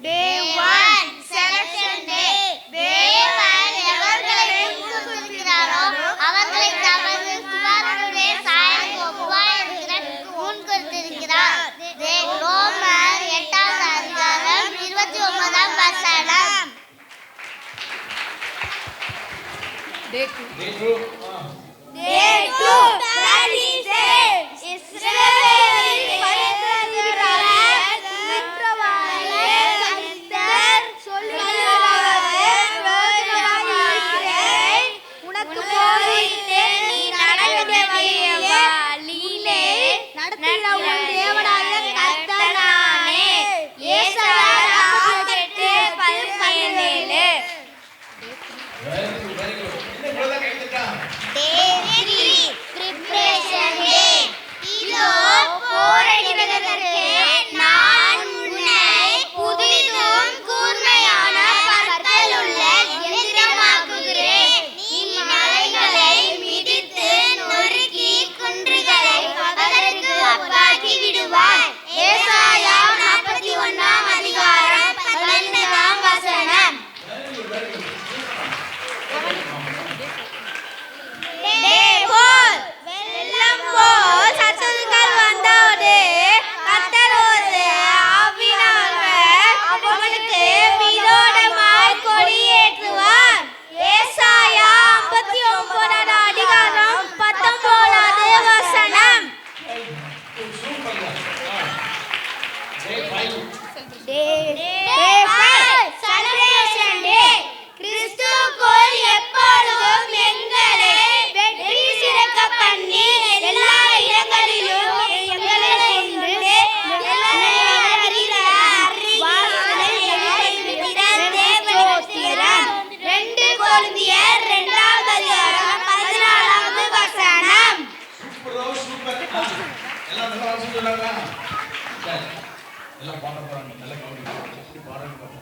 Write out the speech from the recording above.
Day 1 Selection Day. தேவன் எவர்களை முன்குறிக்கிறாரோ அவர்களை தமது சுதந்திரனுடைய சாயலுக்கு ஒப்பாய் இருக்கிறதற்கு முன்குறித்திருக்கிறார். ரோமர் 8வது அதிகாரம் 29ஆம் வசனம். Day 2 Paddy's Day. இஸ்ரவேலின் பரிசுத்தரான குற்றவாளியே கர்த்தர் சொல்லுகிறதாவது ரோஜமாகிறேன் உனக்கு போதித்தேன் நீ நடக்க வேண்டிய வழியிலே நடத்தின உன் தேவனாகிய கர்த்தர் நானே. ஏசாயா 48:17. very good. என்ன brother கைத்தட்டா? Day 3 Preparation Day. இதோ போரடிப்பதற்கு நான் உன்னை புதிதும் கூர்மையான பற்களுள்ள எந்திரமாக்குகிறேன். நீ மலைகளை மிதித்து நொறுக்கி குன்றுகளை பகலுக்கு அப்பாக்கி விடுவாய். ஏசாயா 41ஆம் அதிகாரம் 15ஆம் வசனம். Day 4 வெள்ளம் போல் சத்துருக்கள் வந்தோடு கர்த்தர் ஒரு ஆவியினாக அவனுக்கு விரோதமாய் கொடியேற்றுவார். ஏசாயா 59ஆம் அதிகாரம் 19வது வசனம். சூப்பர். Day 5 Celebration Day. கிறிஸ்துவுக்குள் எப்பொழுதும் எங்களை வெற்றி சிறக்க பண்ணி எல்லா இடங்களிலும் எங்களை கொண்டு ஸ்தோத்திரம். 2 கொரிந்தியர் 2வது அதிகாரம் 14வது வசனம். சூப்பர். எல்லாம் நல்லா வாசிக்கலாமா? சரி. எல்லாம் பாட போறாங்க. நல்லா கவனிங்க. எப்படி பாடுறாங்க பாருங்க.